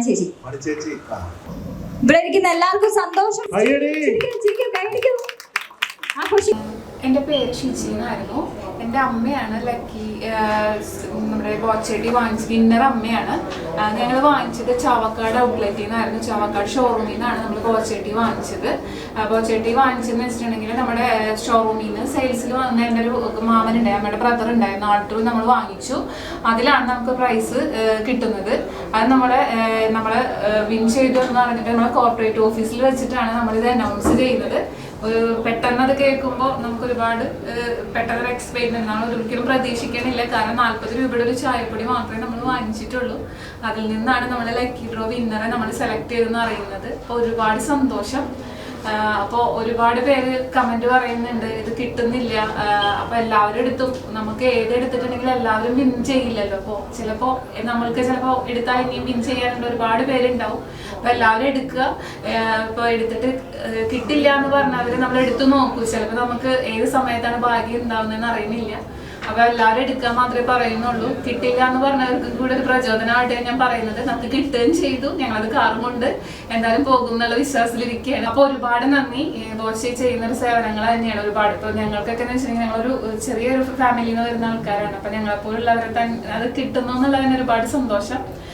ചേച്ചി. ഇവിടെ ഇരിക്കുന്ന എല്ലാവർക്കും സന്തോഷം. എൻ്റെ പേര് ഷിജി എന്നായിരുന്നു. എൻ്റെ അമ്മയാണ് ലക്കി നമ്മുടെ ബോച്ചേട്ടി വാങ്ങിച്ച വിന്നർ അമ്മയാണ്. ഞങ്ങൾ വാങ്ങിച്ചത് ചാവക്കാട് ഔട്ട്ലെറ്റിൽ നിന്നായിരുന്നു. ചാവക്കാട് ഷോറൂമിൽ നിന്നാണ് നമ്മൾ ബോച്ചേട്ടി വാങ്ങിച്ചത്. ബോച്ചേട്ടി വാങ്ങിച്ചതെന്ന് വെച്ചിട്ടുണ്ടെങ്കിൽ നമ്മുടെ ഷോറൂമിൽ നിന്ന് സെയിൽസിൽ വന്ന എൻ്റെ ഒരു മാമനുണ്ടായി, അമ്മയുടെ ബ്രദർ ഉണ്ടായിരുന്നു. ആൾട്ടർ നമ്മൾ വാങ്ങിച്ചു. അതിലാണ് നമുക്ക് പ്രൈസ് കിട്ടുന്നത്. അത് നമ്മളെ വിൻ ചെയ്തു എന്ന് പറഞ്ഞിട്ട് നമ്മളെ കോർപ്പറേറ്റ് ഓഫീസിൽ വെച്ചിട്ടാണ് നമ്മളിത് അനൗൺസ് ചെയ്യുന്നത്. പെട്ടെന്ന് അത് കേൾക്കുമ്പോൾ നമുക്ക് ഒരുപാട് പെട്ടെന്ന് എക്സ്പെക്ട് നമ്മൾ ഒരിക്കലും പ്രതീക്ഷിക്കണില്ല. കാരണം 40 രൂപയുടെ ഒരു ചായപ്പൊടി മാത്രമേ നമ്മൾ വാങ്ങിച്ചിട്ടുള്ളൂ. അതിൽ നിന്നാണ് നമ്മൾ ലക്കി ഡ്രോ വിന്നറെ നമ്മൾ സെലക്ട് ചെയ്തെന്ന് അറിയുന്നത്. അപ്പോൾ ഒരുപാട് സന്തോഷം. അപ്പോൾ ഒരുപാട് പേര് കമന്റ് പറയുന്നുണ്ട് ഇത് കിട്ടുന്നില്ല. അപ്പോൾ എല്ലാവരും എടുത്തും നമുക്ക് ഏതെടുത്തിട്ടുണ്ടെങ്കിൽ എല്ലാവരും വിൻ ചെയ്യില്ലല്ലോ. അപ്പോൾ ചിലപ്പോൾ നമ്മൾക്ക് ചിലപ്പോൾ എടുത്താൽ ഇനിയും വിൻ ചെയ്യാനുള്ള ഒരുപാട് പേരുണ്ടാവും. അപ്പോൾ എല്ലാവരും എടുക്കുക. ഇപ്പോൾ എടുത്തിട്ട് കിട്ടില്ല എന്ന് പറഞ്ഞവർ നമ്മൾ എടുത്തു നോക്കൂ. ചിലപ്പോൾ നമുക്ക് ഏത് സമയത്താണ് ഭാഗ്യം ഉണ്ടാവുന്നതെന്ന് അറിയുന്നില്ല. അപ്പോൾ എല്ലാവരും എടുക്കാൻ മാത്രമേ പറയുന്നുള്ളൂ. കിട്ടില്ല എന്ന് പറഞ്ഞവർക്ക് കൂടെ ഒരു പ്രചോദനമായിട്ട് ഞാൻ പറയുന്നത്. നമുക്ക് കിട്ടുകയും ചെയ്തു. ഞങ്ങളത് കാറും കൊണ്ട് എന്തായാലും പോകും എന്നുള്ള വിശ്വാസത്തിലിരിക്കുകയാണ്. അപ്പോൾ ഒരുപാട് നന്ദി. ബോച്ചി ചെയ്യുന്ന ഒരു സേവനങ്ങൾ തന്നെയാണ് ഒരുപാട്. ഇപ്പോൾ ഞങ്ങൾക്കൊക്കെ എന്ന് വെച്ചിട്ടുണ്ടെങ്കിൽ ഞങ്ങളൊരു ചെറിയൊരു ഫാമിലിയിൽ നിന്ന് വരുന്ന ആൾക്കാരാണ്. അപ്പോൾ ഞങ്ങളെപ്പോലുള്ളവരെ അത് കിട്ടുന്നു എന്നുള്ളതിന് ഒരുപാട് സന്തോഷം.